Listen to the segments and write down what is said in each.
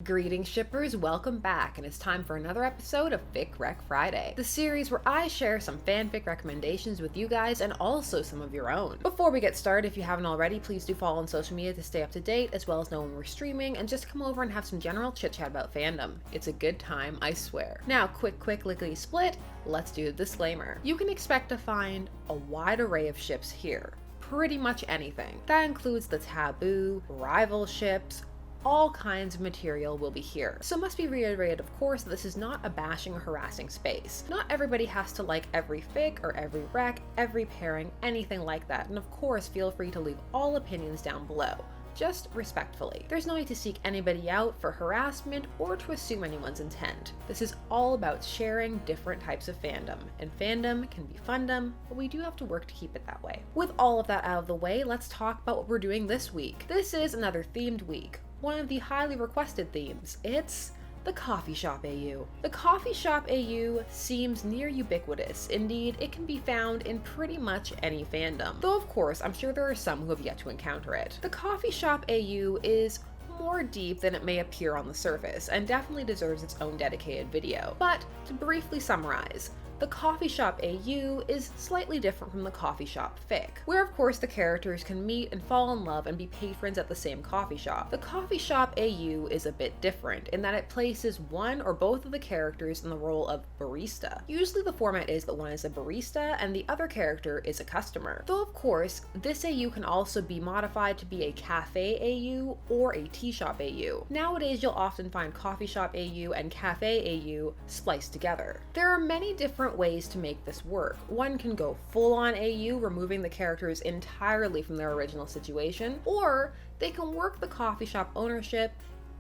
Greetings shippers, welcome back, and it's time for another episode of Fic Rec Friday, the series where I share some fanfic recommendations with you guys and also some of your own. Before we get started, if you haven't already, please do follow on social media to stay up to date, as well as know when we're streaming, and just come over and have some general chit chat about fandom. It's a good time, I swear. Now, quick lickety split, let's do the disclaimer. You can expect to find a wide array of ships here. Pretty much anything. That includes the taboo, rival ships, all kinds of material will be here. So it must be reiterated, of course, that this is not a bashing or harassing space. Not everybody has to like every fic or every rec, every pairing, anything like that. And of course, feel free to leave all opinions down below. Just respectfully. There's no need to seek anybody out for harassment or to assume anyone's intent. This is all about sharing different types of fandom, and fandom can be fundom, but we do have to work to keep it that way. With all of that out of the way, let's talk about what we're doing this week. This is another themed week. One of the highly requested themes. It's the Coffee Shop AU. The Coffee Shop AU seems near ubiquitous. Indeed, it can be found in pretty much any fandom. Though of course, I'm sure there are some who have yet to encounter it. The Coffee Shop AU is more deep than it may appear on the surface, and definitely deserves its own dedicated video. But to briefly summarize, the Coffee Shop AU is slightly different from the Coffee Shop Fic, where of course the characters can meet and fall in love and be patrons at the same coffee shop. The Coffee Shop AU is a bit different in that it places one or both of the characters in the role of barista. Usually the format is that one is a barista and the other character is a customer. Though of course, this AU can also be modified to be a cafe AU or a tea shop AU. Nowadays you'll often find Coffee Shop AU and Cafe AU spliced together. There are many different ways to make this work. One can go full on AU, removing the characters entirely from their original situation, or they can work the coffee shop ownership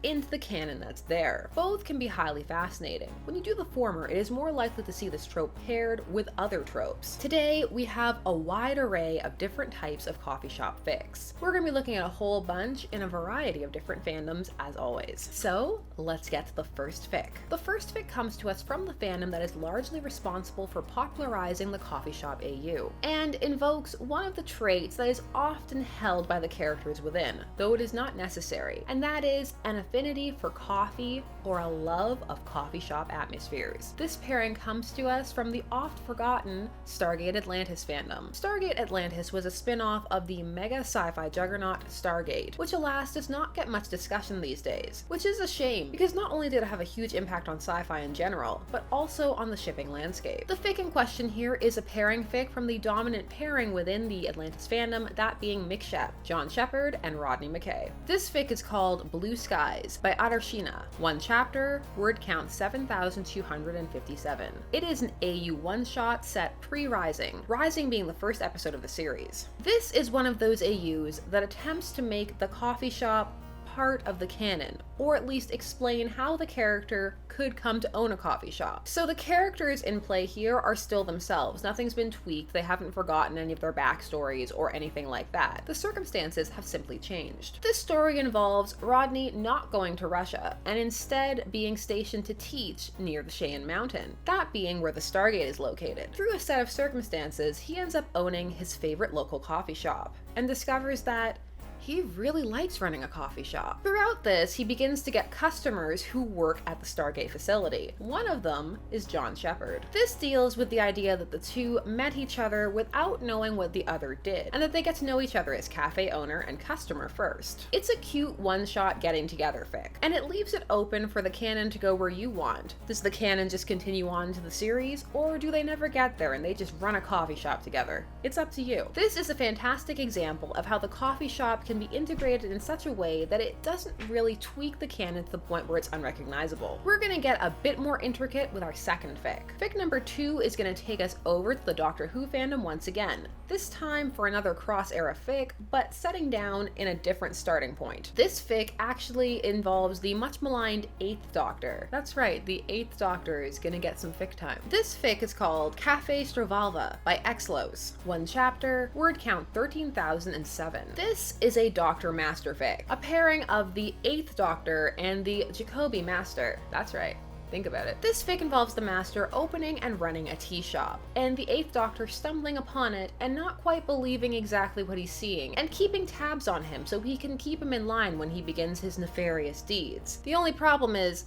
into the canon that's there. Both can be highly fascinating. When you do the former, it is more likely to see this trope paired with other tropes. Today, we have a wide array of different types of coffee shop fics. We're going to be looking at a whole bunch in a variety of different fandoms as always. So, let's get to the first fic. The first fic comes to us from the fandom that is largely responsible for popularizing the coffee shop AU, and invokes one of the traits that is often held by the characters within, though it is not necessary, and that is an affinity for coffee or a love of coffee shop atmospheres. This pairing comes to us from the oft-forgotten Stargate Atlantis fandom. Stargate Atlantis was a spin-off of the mega sci-fi juggernaut Stargate, which alas does not get much discussion these days, which is a shame because not only did it have a huge impact on sci-fi in general, but also on the shipping landscape. The fic in question here is a pairing fic from the dominant pairing within the Atlantis fandom, that being Mick Shep, John Shepard, and Rodney McKay. This fic is called Blue Skies by Adarshina. One chapter, word count 7,257. It is an AU one-shot set pre-Rising, Rising being the first episode of the series. This is one of those AUs that attempts to make the coffee shop part of the canon, or at least explain how the character could come to own a coffee shop. So the characters in play here are still themselves. Nothing's been tweaked, they haven't forgotten any of their backstories or anything like that. The circumstances have simply changed. This story involves Rodney not going to Russia, and instead being stationed to teach near the Cheyenne Mountain, that being where the Stargate is located. Through a set of circumstances, he ends up owning his favorite local coffee shop, and discovers that he really likes running a coffee shop. Throughout this, he begins to get customers who work at the Stargate facility. One of them is John Shepard. This deals with the idea that the two met each other without knowing what the other did, and that they get to know each other as cafe owner and customer first. It's a cute one-shot getting together fic, and it leaves it open for the canon to go where you want. Does the canon just continue on to the series, or do they never get there and they just run a coffee shop together? It's up to you. This is a fantastic example of how the coffee shop can be integrated in such a way that it doesn't really tweak the canon to the point where it's unrecognizable. We're gonna get a bit more intricate with our second fic. Fic number 2 is gonna take us over to the Doctor Who fandom once again, this time for another cross-era fic, but setting down in a different starting point. This fic actually involves the much maligned 8th Doctor. That's right, the 8th Doctor is gonna get some fic time. This fic is called Cafestrovalva by Exlos. One chapter, word count 13,007. This is a Doctor Master fic, a pairing of the 8th Doctor and the Jacoby Master. That's right. Think about it. This fic involves the Master opening and running a tea shop, and the 8th Doctor stumbling upon it and not quite believing exactly what he's seeing, and keeping tabs on him so he can keep him in line when he begins his nefarious deeds. The only problem is,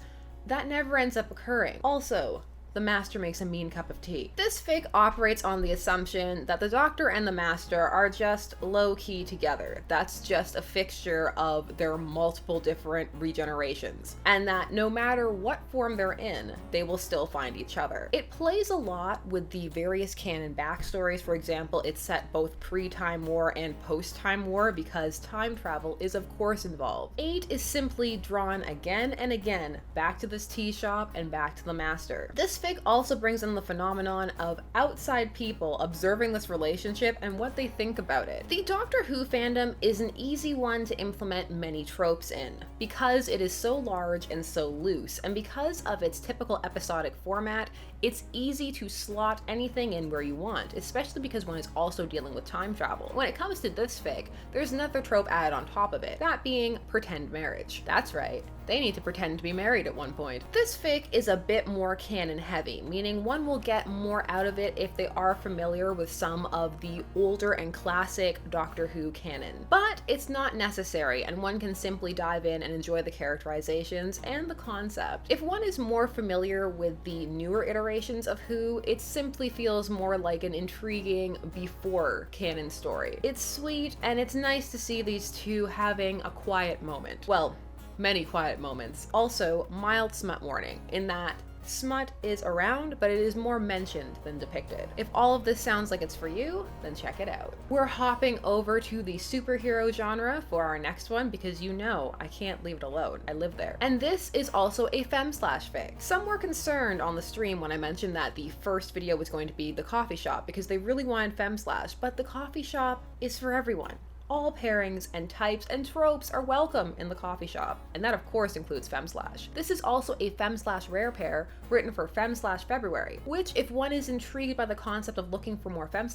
that never ends up occurring. Also, the Master makes a mean cup of tea. This fic operates on the assumption that the Doctor and the Master are just low-key together. That's just a fixture of their multiple different regenerations, and that no matter what form they're in, they will still find each other. It plays a lot with the various canon backstories. For example, it's set both pre-Time War and post-Time War because time travel is of course involved. 8 is simply drawn again and again back to this tea shop and back to the Master. This fic also brings in the phenomenon of outside people observing this relationship and what they think about it. The Doctor Who fandom is an easy one to implement many tropes in, because it is so large and so loose, and because of its typical episodic format, it's easy to slot anything in where you want, especially because one is also dealing with time travel. When it comes to this fic, there's another trope added on top of it, that being pretend marriage. That's right, they need to pretend to be married at one point. This fic is a bit more canon heavy, meaning one will get more out of it if they are familiar with some of the older and classic Doctor Who canon. But it's not necessary, and one can simply dive in and enjoy the characterizations and the concept. If one is more familiar with the newer iterations of Who, it simply feels more like an intriguing before canon story. It's sweet, and it's nice to see these two having a quiet moment. Well, many quiet moments. Also, mild smut warning, in that smut is around, but it is more mentioned than depicted. If all of this sounds like it's for you, then check it out. We're hopping over to the superhero genre for our next one because you know I can't leave it alone. I live there. And this is also a fem/fic. Some were concerned on the stream when I mentioned that the first video was going to be the coffee shop because they really wanted fem/, but the coffee shop is for everyone. All pairings and types and tropes are welcome in the coffee shop, and that of course includes fem/. This is also a fem/rare pair written for fem/February, which if one is intrigued by the concept of looking for more fem/,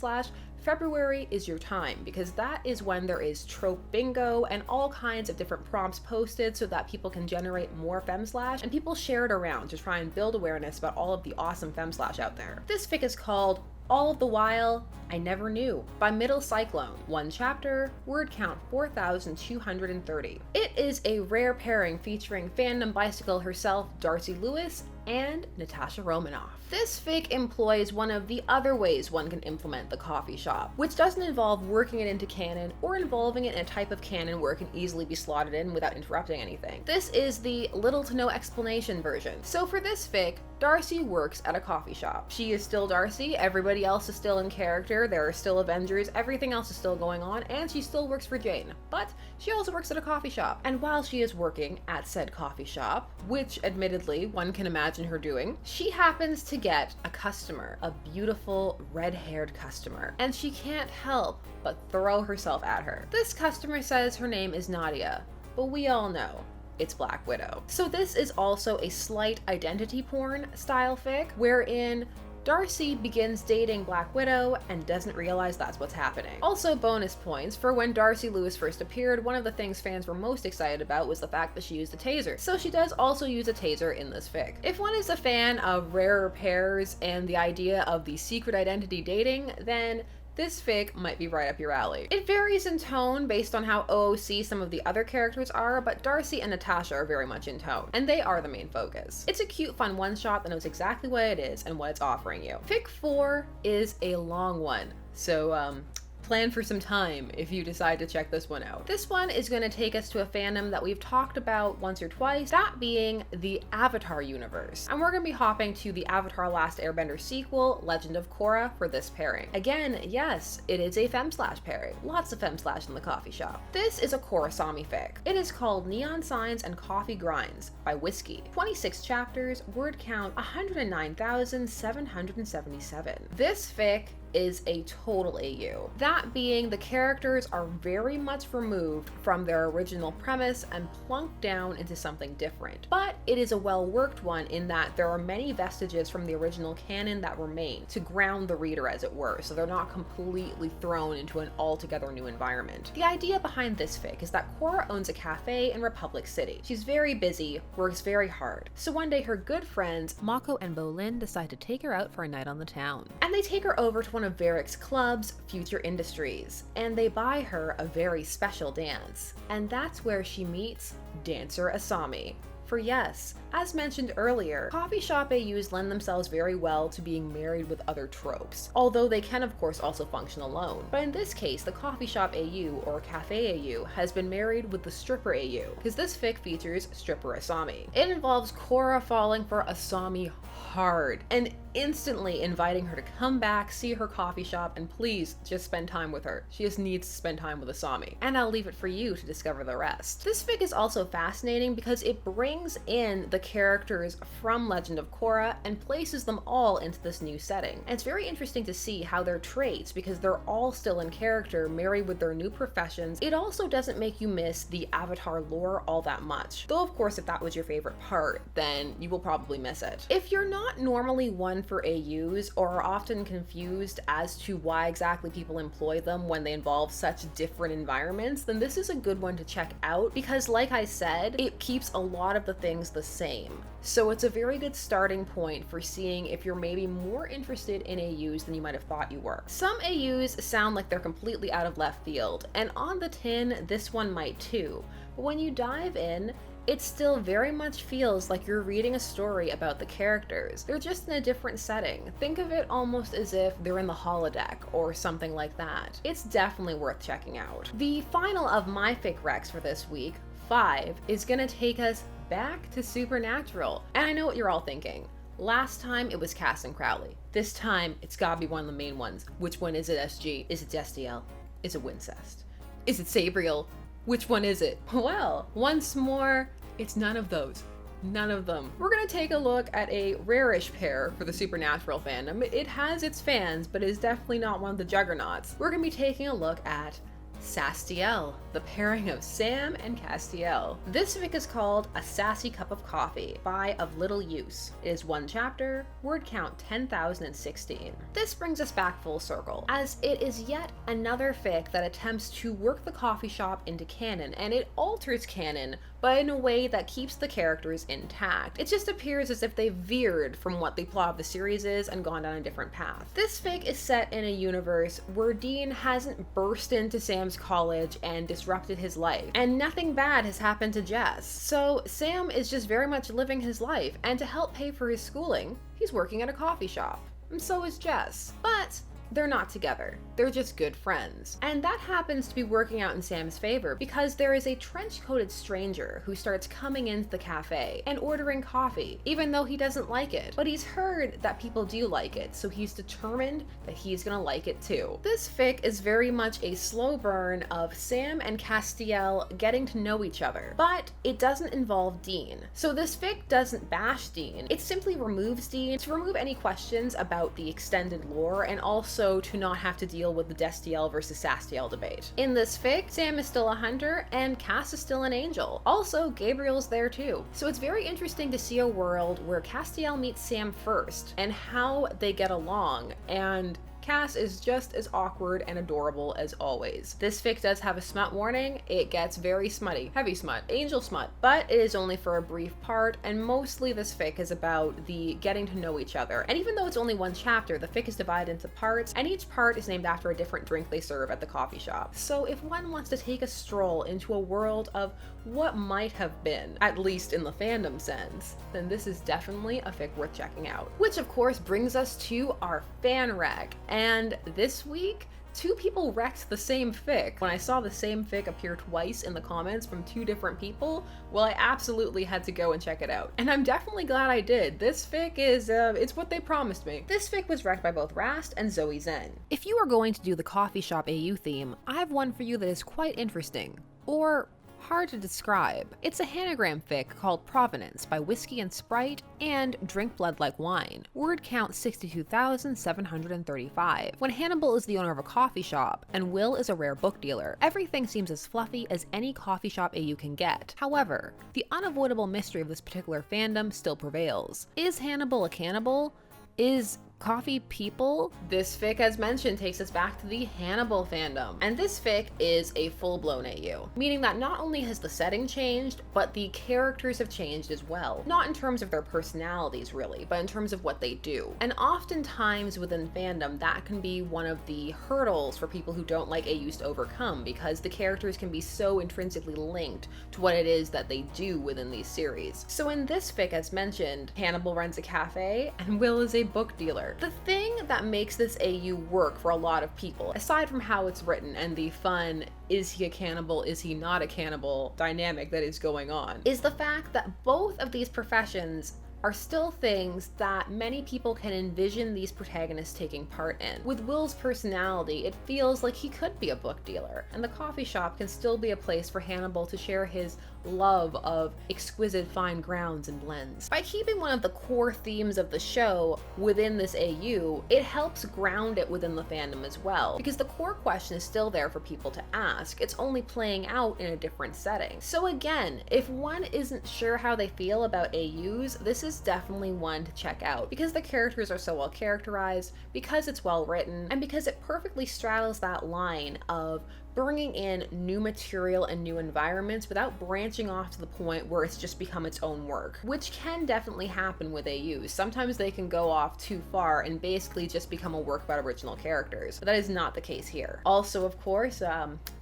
February is your time, because that is when there is trope bingo and all kinds of different prompts posted so that people can generate more fem/, and people share it around to try and build awareness about all of the awesome fem/ out there. This fic is called All of the While I Never Knew by Middle Cyclone. 1 chapter, word count 4,230. It is a rare pairing featuring fandom bicycle herself, Darcy Lewis, and Natasha Romanoff. This fic employs one of the other ways one can implement the coffee shop, which doesn't involve working it into canon or involving it in a type of canon where it can easily be slotted in without interrupting anything. This is the little to no explanation version. So for this fic, Darcy works at a coffee shop. She is still Darcy, everybody else is still in character, there are still Avengers, everything else is still going on, and she still works for Jane. But she also works at a coffee shop. And while she is working at said coffee shop, which admittedly one can imagine her doing, she happens to get a customer, a beautiful red-haired customer, and she can't help but throw herself at her. This customer says her name is Nadia, but we all know it's Black Widow. So this is also a slight identity porn style fic, wherein Darcy begins dating Black Widow and doesn't realize that's what's happening. Also bonus points for when Darcy Lewis first appeared, one of the things fans were most excited about was the fact that she used a taser. So she does also use a taser in this fic. If one is a fan of rarer pairs and the idea of the secret identity dating, then this fic might be right up your alley. It varies in tone based on how OOC some of the other characters are, but Darcy and Natasha are very much in tone, and they are the main focus. It's a cute, fun one-shot that knows exactly what it is and what it's offering you. Fic 4 is a long one, so plan for some time if you decide to check this one out. This one is going to take us to a fandom that we've talked about once or twice, that being the Avatar universe. And we're going to be hopping to the Avatar Last Airbender sequel, Legend of Korra, for this pairing. Again, yes, it is a fem/ pairing. Lots of fem/ in the coffee shop. This is a Korrasami fic. It is called Neon Signs and Coffee Grinds by Whiskey. 26 chapters, word count 109,777. This fic is a total AU. That being, the characters are very much removed from their original premise and plunked down into something different. But it is a well-worked one in that there are many vestiges from the original canon that remain to ground the reader, as it were, so they're not completely thrown into an altogether new environment. The idea behind this fic is that Korra owns a cafe in Republic City. She's very busy, works very hard. So one day her good friends, Mako and Bolin, decide to take her out for a night on the town. And they take her over to one of Varric's clubs, Future Industries, and they buy her a very special dance. And that's where she meets dancer Asami. For yes, as mentioned earlier, coffee shop AUs lend themselves very well to being married with other tropes, although they can of course also function alone. But in this case, the coffee shop AU, or cafe AU, has been married with the stripper AU, because this fic features stripper Asami. It involves Korra falling for Asami hard, and instantly inviting her to come back, see her coffee shop, and please just spend time with her. She just needs to spend time with Asami. And I'll leave it for you to discover the rest. This fic is also fascinating because it brings in the characters from Legend of Korra and places them all into this new setting. And it's very interesting to see how their traits, because they're all still in character, marry with their new professions. It also doesn't make you miss the Avatar lore all that much. Though of course, if that was your favorite part, then you will probably miss it. If you're not normally one for AUs, or are often confused as to why exactly people employ them when they involve such different environments, then this is a good one to check out, because like I said, it keeps a lot of the things the same. So it's a very good starting point for seeing if you're maybe more interested in AUs than you might have thought you were. Some AUs sound like they're completely out of left field, and on the tin, this one might too. But when you dive in, it still very much feels like you're reading a story about the characters. They're just in a different setting. Think of it almost as if they're in the holodeck or something like that. It's definitely worth checking out. The final of my Fic Recs for this week, 5, is gonna take us back to Supernatural. And I know what you're all thinking. Last time it was Cass and Crowley. This time it's gotta be one of the main ones. Which one is it, SG? Is it Destiel? Is it Wincest? Is it Sabriel? Which one is it? Well, once more, it's none of those. None of them. We're gonna take a look at a rare-ish pair for the Supernatural fandom. It has its fans, but is definitely not one of the juggernauts. We're gonna be taking a look at Sastiel, the pairing of Sam and Castiel. This fic is called A Sassy Cup of Coffee by Of Little Use. It is 1 chapter, word count 10,016. This brings us back full circle, as it is yet another fic that attempts to work the coffee shop into canon, and it alters canon, but in a way that keeps the characters intact. It just appears as if they veered from what the plot of the series is and gone down a different path. This fic is set in a universe where Dean hasn't burst into Sam's college and disrupted his life, and nothing bad has happened to Jess. So Sam is just very much living his life, and to help pay for his schooling, he's working at a coffee shop. And so is Jess. But they're not together. They're just good friends. And that happens to be working out in Sam's favor because there is a trench-coated stranger who starts coming into the cafe and ordering coffee, even though he doesn't like it. But he's heard that people do like it, so he's determined that he's gonna like it too. This fic is very much a slow burn of Sam and Castiel getting to know each other, but it doesn't involve Dean. So this fic doesn't bash Dean, it simply removes Dean to remove any questions about the extended lore and also to not have to deal with the Destiel versus Sastiel debate. In this fic, Sam is still a hunter and Cass is still an angel. Also, Gabriel's there too. So it's very interesting to see a world where Castiel meets Sam first and how they get along, and Cass is just as awkward and adorable as always. This fic does have a smut warning. It gets very smutty, heavy smut, angel smut, but it is only for a brief part, and mostly this fic is about the getting to know each other. And even though it's only 1 chapter, the fic is divided into parts, and each part is named after a different drink they serve at the coffee shop. So if one wants to take a stroll into a world of what might have been, at least in the fandom sense, then this is definitely a fic worth checking out. Which of course brings us to our fan rec. And this week, 2 people wrecked the same fic. When I saw the same fic appear twice in the comments from 2 different people, well, I absolutely had to go and check it out. And I'm definitely glad I did. This fic is, it's what they promised me. This fic was wrecked by both Rast and Zoe Zen. If you are going to do the coffee shop AU theme, I have one for you that is quite interesting. Or hard to describe. It's a hanagram fic called Provenance by Whiskey and Sprite and Drink Blood Like Wine. Word count 62,735. When Hannibal is the owner of a coffee shop and Will is a rare book dealer, everything seems as fluffy as any coffee shop AU can get. However, the unavoidable mystery of this particular fandom still prevails. Is Hannibal a cannibal? Is coffee people? This fic, as mentioned, takes us back to the Hannibal fandom. And this fic is a full-blown AU, meaning that not only has the setting changed, but the characters have changed as well. Not in terms of their personalities, really, but in terms of what they do. And oftentimes within fandom, that can be one of the hurdles for people who don't like AUs to overcome, because the characters can be so intrinsically linked to what it is that they do within these series. So in this fic, as mentioned, Hannibal runs a cafe and Will is a book dealer. The thing that makes this AU work for a lot of people, aside from how it's written and the fun is he a cannibal, is he not a cannibal dynamic that is going on, is the fact that both of these professions are still things that many people can envision these protagonists taking part in. With Will's personality, it feels like he could be a book dealer, and the coffee shop can still be a place for Hannibal to share his love of exquisite fine grounds and blends. By keeping one of the core themes of the show within this AU, it helps ground it within the fandom as well, because the core question is still there for people to ask. It's only playing out in a different setting. So again, if one isn't sure how they feel about AUs, this is definitely one to check out, because the characters are so well characterized, because it's well written, and because it perfectly straddles that line of bringing in new material and new environments without branching off to the point where it's just become its own work, which can definitely happen with AUs. Sometimes they can go off too far and basically just become a work about original characters, but that is not the case here. Also, of course,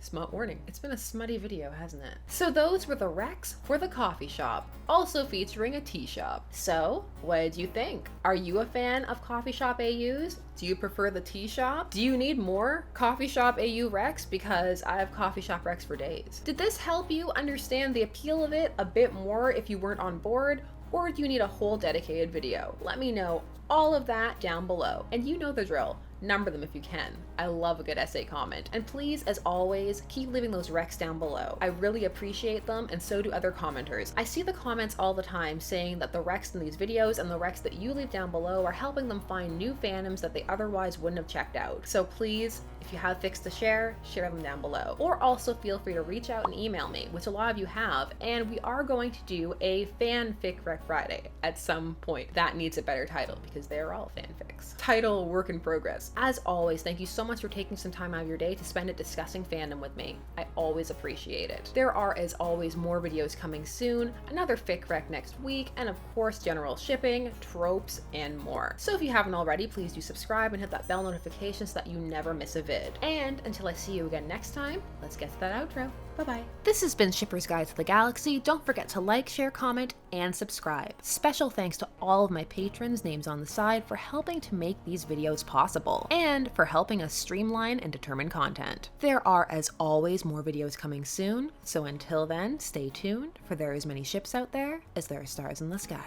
smut warning. It's been a smutty video, hasn't it? So those were the recs for the coffee shop, also featuring a tea shop. So what did you think? Are you a fan of coffee shop AUs? Do you prefer the tea shop? Do you need more coffee shop AU recs? Because I have coffee shop recs for days. Did this help you understand the appeal of it a bit more if you weren't on board? Or do you need a whole dedicated video? Let me know all of that down below. And you know the drill. Number them if you can. I love a good essay comment. And please, as always, keep leaving those recs down below. I really appreciate them, and so do other commenters. I see the comments all the time saying that the recs in these videos and the recs that you leave down below are helping them find new fandoms that they otherwise wouldn't have checked out. So please, if you have fics to share them down below. Or also feel free to reach out and email me, which a lot of you have, and we are going to do a fan Fic Rec Friday at some point. That needs a better title, because they're all fanfics. Title work in progress. As always, thank you so much for taking some time out of your day to spend it discussing fandom with me. I always appreciate it. There are, as always, more videos coming soon, another Fic Rec next week, and of course, general shipping, tropes, and more. So if you haven't already, please do subscribe and hit that bell notification so that you never miss a vid. And until I see you again next time, let's get to that outro. Bye-bye. This has been Shipper's Guide to the Galaxy. Don't forget to like, share, comment, and subscribe. Special thanks to all of my patrons, names on the side, for helping to make these videos possible, and for helping us streamline and determine content. There are, as always, more videos coming soon, so until then, stay tuned, for there are as many ships out there as there are stars in the sky.